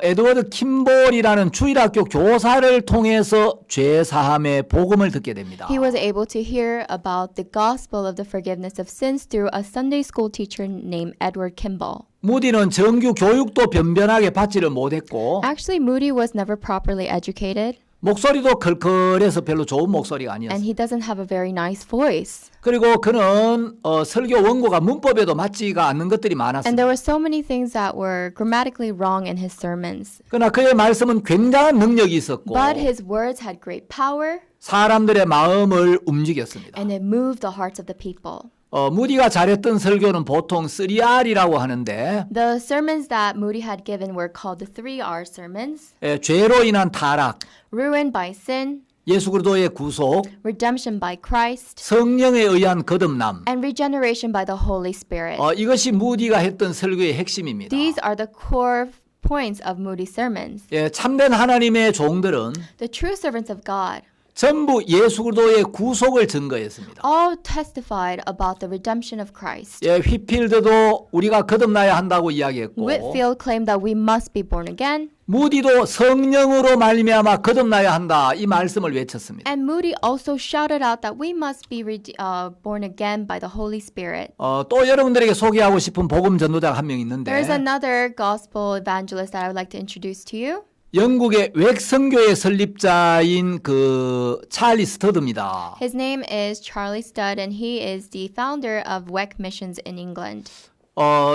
에드워드 킴볼이라는 주일학교 교사를 통해서 죄사함의 복음을 듣게 됩니다. he was able to hear about the gospel of the forgiveness of sins through a Sunday school teacher named Edward Kimball. 무디는 정규 교육도 변변하게 받지를 못했고 Actually, Moody was never properly educated. 목소리도 컬컬해서 별로 좋은 목소리가 and 아니었어요. he doesn't have a very nice voice. 그리고 그는 설교 원고가 문법에도 맞지가 않는 것들이 And 많았습니다. there were so many things that were grammatically wrong in his sermons. 그러나 그의 말씀은 굉장한 능력이 있었고 But his words had great power 사람들의 마음을 움직였습니다. and it moved the hearts of the people. 무디가 잘했던 설교는 보통 3R이라고 하는데 The sermons that Moody had given were called the 3R sermons: 죄로 인한 타락, ruin by sin, 예수 그리스도의 구속, redemption by Christ, 성령에 의한 거듭남. and regeneration by the Holy Spirit. 이것이 무디가 했던 설교의 핵심입니다. These are the core points of Moody's sermons. 참된 하나님의 종들은 The true servants of God 전부 예수 그리스도의 구속을 증거했습니다. all testified about the redemption of Christ. 휘필드도 우리가 거듭나야 한다고 이야기했고 Whitfield claimed that we must be born again, 무디도 성령으로 말미암아 거듭나야 한다 이 말씀을 외쳤습니다. and Moody also shouted out that we must be born again by the Holy Spirit. 또 여러분들에게 소개하고 싶은 복음 전도자가 한 명 있는데 There's another gospel evangelist that I would like to introduce to you. 영국의 웩성교의 설립자인 그 찰리 스터드입니다. His name is Charlie Studd, and he is the founder of WEC Missions in England.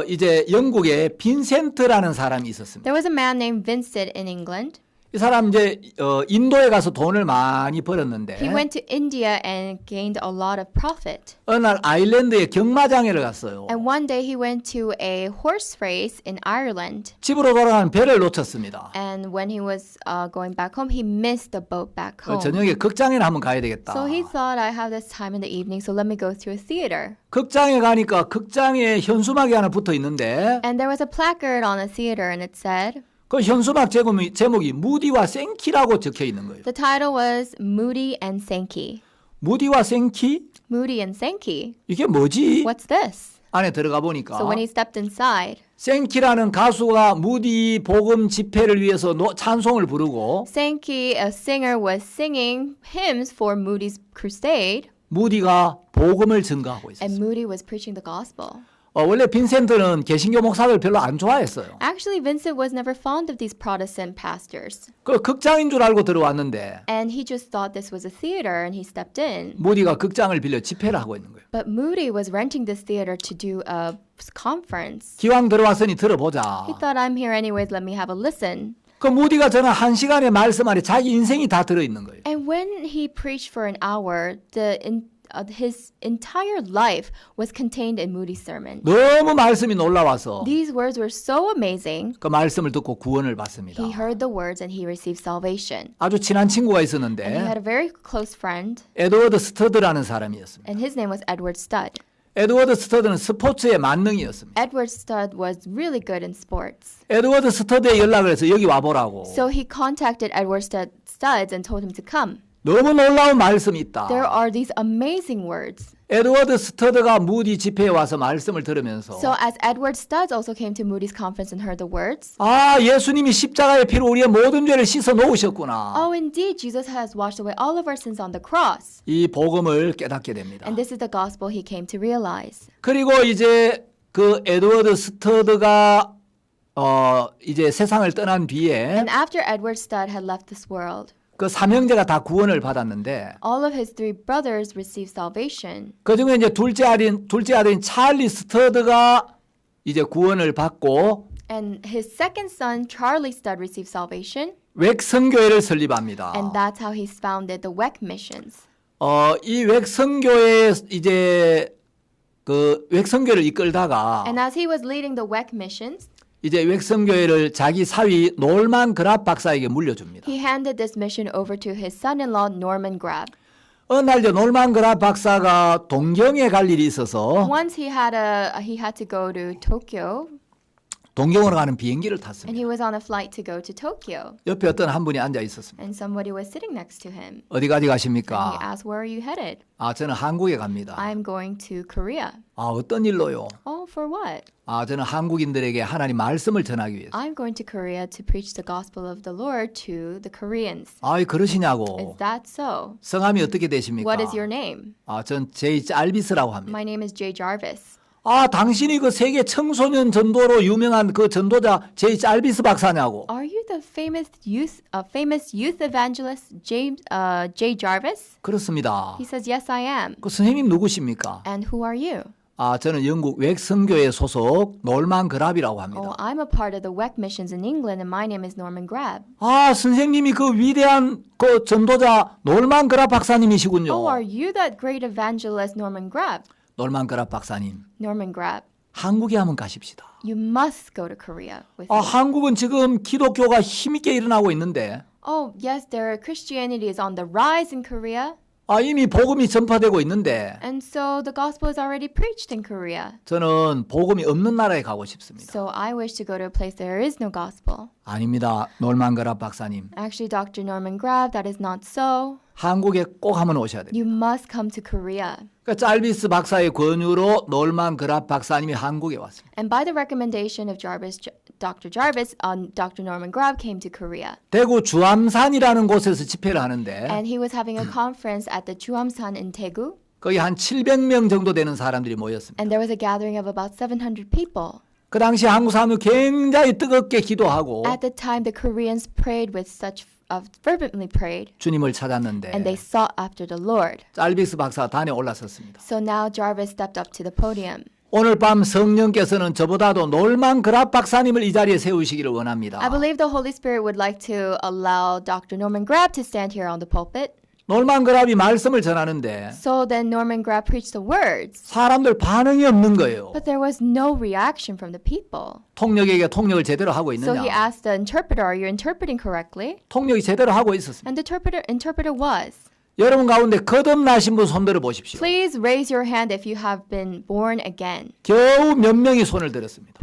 이제 영국에 빈센트라는 사람이 있었습니다. There was a man named Vincent in England. 이 사람 이제 인도에 가서 돈을 많이 벌었는데 He went to India and gained a lot of profit. 어느 날 아일랜드에 경마장에를 갔어요. And one day he went to a horse race in Ireland. 집으로 돌아가는 배를 놓쳤습니다. And when he was going back home, he missed the boat back home. 저녁에 극장에는 한번 가야 되겠다. So he thought, I have this time in the evening, so let me go to a theater. 극장에 가니까 극장에 현수막이 하나 붙어 있는데 And there was a placard on the theater, and it said, 그 현수막 제목이 무디와 생키라고 적혀 있는 거예요. the title was Moody and Sankey. 무디와 생키? Moody and Sankey. 이게 뭐지? What's this? 안에 들어가 보니까 So when he stepped inside, 생키라는 가수가 무디 복음 집회를 위해서 찬송을 부르고 Sankey, a singer, was singing hymns for Moody's crusade, 무디가 복음을 증거하고 있었어요. and Moody was preaching the gospel. 원래 빈센트는 개신교 목사들 별로 안 좋아했어요. Actually, Vincent was never fond of these Protestant pastors, 그 극장인 줄 알고 들어왔는데 and he just thought this was a theater, and he stepped in. 무디가 극장을 빌려 집회를 하고 있는 거예요. But Moody was renting this theater to do a conference. 기왕 들어왔으니 들어보자. He thought, I'm here anyways, let me have a listen. 그 무디가 저는 1시간의 말씀 안에 자기 인생이 다 들어있는 거예요. And when he preached for an hour, his entire life was contained in Moody's sermon. 너무 말씀이 놀라워서 These words were so amazing. 그 말씀을 듣고 구원을 받습니다. He heard the words and he received salvation. 아주 친한 친구가 And he 있었는데 had a very close friend, 에드워드 스터드라는 사람이었습니다. and his name was Edward Studd. 에드워드 스터드는 스포츠의 만능이었습니다. Edward Studd was really good in sports. 에드워드 스터드에 연락을 해서 여기 와보라고. So he contacted Edward Studd and told him to come. 너무 놀라운 말씀이 있다. There are these amazing words. 에드워드 스터드가 무디 집회에 와서 말씀을 들으면서 So as Edward Studd also came to Moody's conference and heard the words, 예수님이 십자가의 피로 우리의 모든 죄를 씻어 놓으셨구나. oh, indeed, Jesus has washed away all of our sins on the cross. 이 복음을 깨닫게 됩니다. And this is the gospel he came to realize. 그리고 이제 그 에드워드 스터드가 이제 세상을 떠난 뒤에 And after Edward Studd had left this world, 그 삼형제가 다 구원을 받았는데 all of his three brothers received salvation. 그중에 이제 둘째 아들인 찰리 스터드가 이제 구원을 받고 And his second son, Charlie Studd, received salvation. 웩성교회를 설립합니다. And that's how he founded the WEC Missions. 이 웩성교회에 이제 그 웩성교회를 이끌다가 And as he was leading the WEC Missions, 이제 웩성교회를 자기 사위 놀만 그랍 박사에게 물려줍니다. he handed this mission over to his son-in-law, Norman Grab. 어느 날 이제 놀만 그랍 박사가 동경에 갈 일이 있어서 Once he had to go to Tokyo, 동경으로 가는 비행기를 and 탔습니다. he was on a flight to go to Tokyo. 옆에 어떤 한 분이 앉아 있었습니다. And somebody was sitting next to him. 어디까지 And he 가십니까? asked, where are you headed? 저는 한국에 갑니다. I'm going to Korea. 어떤 일로요? Oh, for what? 저는 한국인들에게 하나님 말씀을 전하기 위해서. I'm going to Korea to preach the gospel of the Lord to the Koreans. 그러시냐고. Is that so? 성함이 어떻게 되십니까? What is your name? 전 제이 알비스라고 합니다. My name is Jay Jarvis. 아, 당신이 그 세계 청소년 전도로 유명한 그 전도자 제이 잘비스 박사냐고. Are you the famous youth evangelist Jay Jarvis? 그렇습니다. He says, yes, I am. 그 선생님 누구십니까? And who are you? 아, 저는 영국 웩성교회 소속 놀만 그랍이라고 합니다. Oh, I'm a part of the WEC missions in England, and my name is Norman Grab. 아, 선생님이 그 위대한 그 전도자 놀만 그랍 박사님이시군요. Oh, are you that great evangelist Norman Grab? 놀만 그랍 박사님, Norman Grab, 한국에 한번 가십시다. you must go to Korea with 아, me. 한국은 지금 기독교가 힘있게 일어나고 있는데 Oh, yes, Christianity is on the rise in Korea, 아, 이미 복음이 전파되고 있는데 and so the gospel is already preached in Korea. 저는 복음이 없는 나라에 가고 싶습니다. So I wish to go to a place there is no gospel. 아닙니다. 놀만 그랍 박사님. Actually, Dr. Norman Grab, that is not so. 한국에 꼭 한번 오셔야 됩니다. You must come to Korea. 그러니까 짤비스 박사의 권유로 놀만 그랍 박사님이 한국에 왔습니다. And by the recommendation of Dr. Jarvis, Dr. Norman Grab came to Korea. 대구 주암산이라는 곳에서 집회를 하는데 And he was having a conference at the Chuamsan in Daegu. 거기 한 700명 정도 되는 사람들이 모였습니다. And there was a gathering of about 700 people. 그 당시 한국 사람들 굉장히 뜨겁게 기도하고 At the time, the Koreans prayed with such fervently prayed, 주님을 찾았는데 and they sought after the Lord. 짤비스 박사가 단에 올라섰습니다. So now Jarvis stepped up to the podium. 오늘 밤 성령께서는 저보다도 놀만 그랍 박사님을 이 자리에 세우시기를 원합니다. I believe the Holy Spirit would like to allow Dr. Norman Grab to stand here on the pulpit. 놀만 그랍이 말씀을 전하는데 So then Norman Grab preached the words, 사람들 반응이 없는 거예요. but there was no reaction from the people. 통역에게 통역을 제대로 하고 So he 있느냐? asked the interpreter, are you interpreting correctly? 통역이 제대로 하고 있었습니다. And the interpreter was. 여러분 가운데 거듭나신 분 손들어 보십시오. Please raise your hand if you have been born again. 겨우 몇 명이 손을 들었습니다.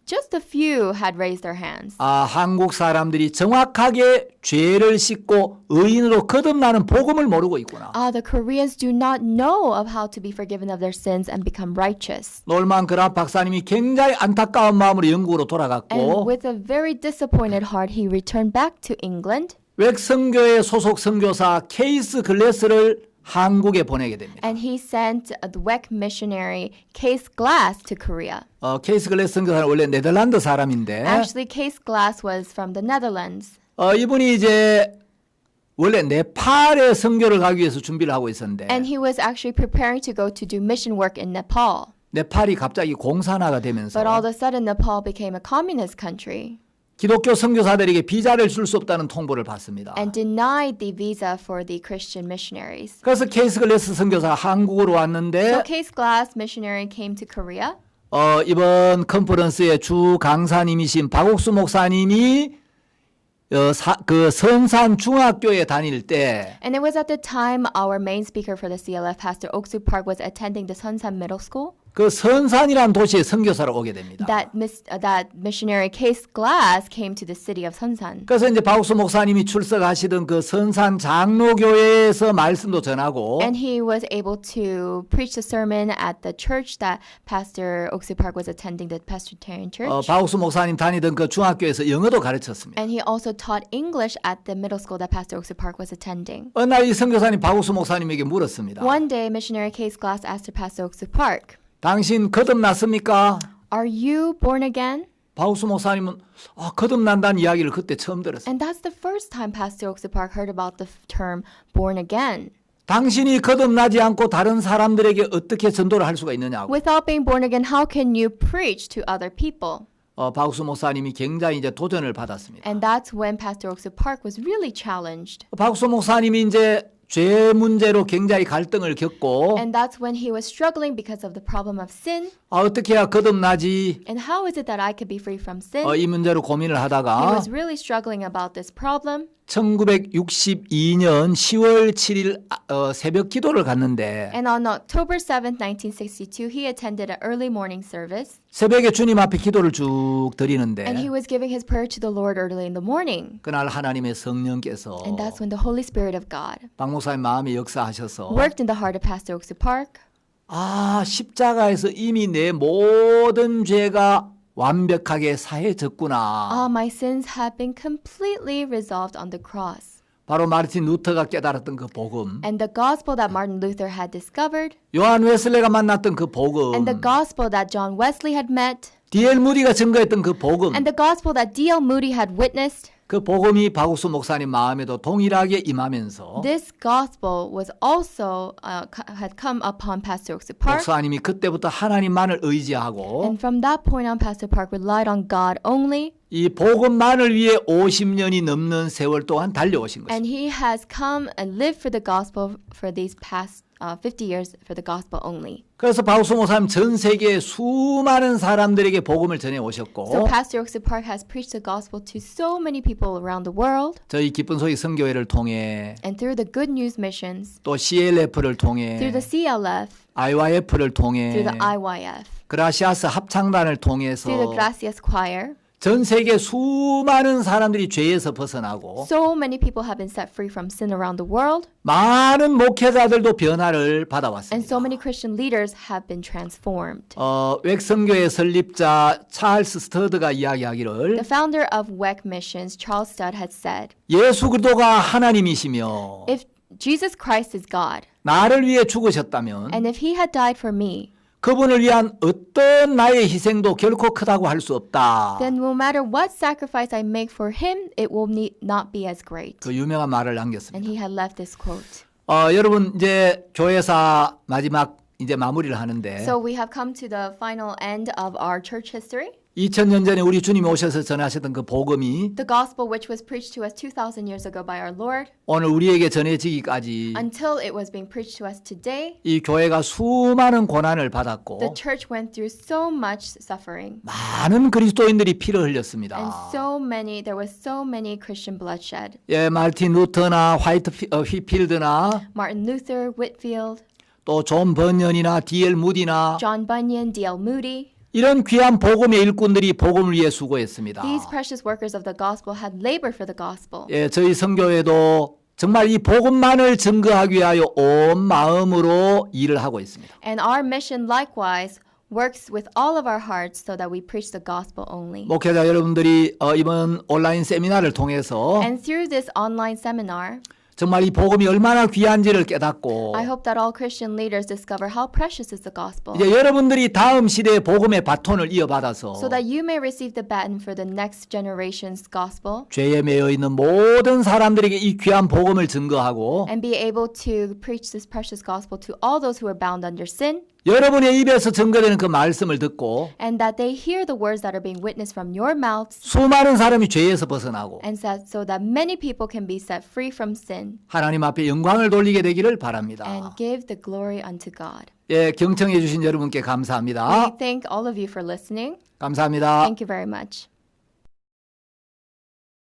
Just a few had raised their hands. 아, 한국 사람들이 정확하게 죄를 씻고 의인으로 거듭나는 복음을 모르고 있구나. The Koreans do not know of how to be forgiven of their sins and become righteous. 놀만 그랍 박사님이 굉장히 안타까운 마음으로 영국으로 And 돌아갔고 with a very disappointed heart, he returned back to England. 웩성교회 소속 선교사 케이스 글래스를 한국에 보내게 됩니다. And he sent the WEC missionary Case Glass to Korea. 케이스 글래스 선교사는 원래 네덜란드 사람인데 Actually, Case Glass was from the Netherlands. 이분이 이제 원래 네팔에 선교를 가기 위해서 준비를 하고 있었는데 And he was actually preparing to go to do mission work in Nepal. 네팔이 갑자기 공산화가 되면서 But all of a sudden, Nepal became a communist country 기독교 선교사들에게 비자를 줄 수 없다는 통보를 받습니다. and denied the visa for the Christian missionaries. 그래서 케이스 글래스 선교사가 한국으로 왔는데 So Case Glass missionary came to Korea. 이번 컨퍼런스의 주 강사님이신 박옥수 목사님이 그 선산 중학교에 다닐 때 And it was at the time our main speaker for the CLF, Pastor Oksu Park, was attending the Sunsan Middle School. 그 선산이라는 도시에 선교사로 오게 됩니다. That missionary Case Glass came to the city of Sunsan. 그래서 이제 박옥수 목사님이 출석하시던 그 선산 장로교회에서 말씀도 전하고 And he was able to preach the sermon at the church that Pastor Oksu Park was attending, the Presbyterian Church. 박옥수 목사님 다니던 그 중학교에서 영어도 가르쳤습니다. And he also taught English at the middle school that Pastor Oksu Park was attending. 어느 날 이 선교사님 박옥수 목사님에게 물었습니다. One day, missionary Case Glass asked Pastor Oksu Park, 당신 거듭났습니까? are you born again? 박옥수 목사님은 거듭난다는 이야기를 그때 처음 들었어요. And that's the first time Pastor Oksu Park heard about the term born again. 당신이 거듭나지 않고 다른 사람들에게 어떻게 전도를 할 수가 있느냐고. Without being born again, how can you preach to other people? 박옥수 목사님이 굉장히 이제 도전을 받았습니다. And that's when Pastor Oksu Park was really challenged. 박옥수 목사님이 이제 죄 문제로 굉장히 갈등을 겪고 And that's when he was struggling because of the problem of sin. 어떻게 해야 거듭나지 And how is it that I could be free from sin? 이 문제로 고민을 He 하다가 was really struggling about this problem. 1962년 10월 7일 새벽 기도를 갔는데 And on October 7th, 1962, he attended an early morning service. 새벽에 주님 앞에 기도를 쭉 And he 드리는데 was giving his prayer to the Lord early in the morning. 그날 하나님의 성령께서 And that's when the Holy Spirit of God 박 목사님 마음에 역사하셔서 worked in the heart of Pastor Oksu Park. 십자가에서 이미 내 모든 죄가 완벽하게 사해졌구나. My sins have been completely resolved on the cross. 바로 마르틴 루터가 깨달았던 그 복음, and the gospel that Martin Luther had discovered, 요한 웨슬레가 만났던 그 복음, and the gospel that John Wesley had met, D.L. 무디가 증거했던 그 복음, and the gospel that D.L. Moody had witnessed, 그 복음이 박옥수 목사님 마음에도 동일하게 임하면서 this gospel was also had come upon Pastor Oaksu Park. 목사님이 그때부터 하나님만을 의지하고 And from that point on, Pastor Park relied on God only, 이 복음만을 위해 50년이 넘는 세월 동안 달려오신 것입니다. and he has come and lived for the gospel for these past 50 years for the gospel only. 그래서 박옥수 목사님 전 세계 수많은 사람들에게 복음을 전해 So 오셨고 Pastor Oaksu Park has preached the gospel to so many people around the world, 저희 기쁜 소식 선교회를 통해 and through the Good News missions, 또 CLF를 통해 through the CLF, IYF를 통해 through the IYF, 그라시아스 합창단을 통해서 through the Gracias Choir, 전 세계 수많은 사람들이 죄에서 벗어나고 so many people have been set free from sin around the world, 많은 목회자들도 변화를 and 받아왔습니다. so many Christian leaders have been transformed. 웩성교회 설립자 찰스 스터드가 이야기하기를 The founder of WEC Missions, Charles Studd, had said, 예수 그리스도가 하나님이시며 if Jesus Christ is God, 나를 위해 죽으셨다면 and if he had died for me, 그분을 위한 어떤 나의 희생도 결코 크다고 할 수 없다. then no matter what sacrifice I make for him, it will not be as great. 그 유명한 말을 And 남겼습니다. he had left this quote. 여러분 이제 교회사 마지막 이제 마무리를 하는데 So we have come to the final end of our church history. 2000년 전에 우리 주님이 오셔서 전하셨던 그 복음이 The gospel which was preached to us 2,000 years ago by our Lord, 오늘 우리에게 전해지기까지 until it was being preached to us today, 이 교회가 수많은 고난을 the 받았고 church went through so much suffering. 많은 그리스도인들이 피를 흘렸습니다. And there was so many Christian bloodshed. 예, 마르틴 루터나 휘필드나 Martin Luther, Whitfield, 또 존 번연이나 D.L. 무디나 John Bunyan, D.L. Moody. 이런 귀한 복음의 일꾼들이 복음을 위해 수고했습니다. These precious workers of the gospel had labored for the gospel. 예, 저희 선교회도 정말 이 복음만을 증거하기 위하여 온 마음으로 일을 하고 있습니다. And our mission likewise works with all of our hearts so that we preach the gospel only. 목회자 여러분들이 이번 온라인 세미나를 통해서 And through this online seminar, 정말 이 복음이 얼마나 귀한지를 깨닫고 I hope that all Christian leaders discover how precious is the gospel, 이제 여러분들이 다음 시대의 복음의 바톤을 이어받아서 so that you may receive the baton for the next generation's gospel 죄에 매여 있는 모든 사람들에게 이 귀한 복음을 증거하고 and be able to preach this precious gospel to all those who are bound under sin, 여러분의 입에서 증거되는 그 말씀을 듣고 and that they hear the words that are being witnessed from your mouths, 수많은 사람이 죄에서 벗어나고 and so that many people can be set free from sin 하나님 앞에 영광을 돌리게 되기를 바랍니다. and give the glory unto God. 예, 경청해 주신 여러분께 We 감사합니다. thank all of you for listening. 감사합니다. Thank you very much.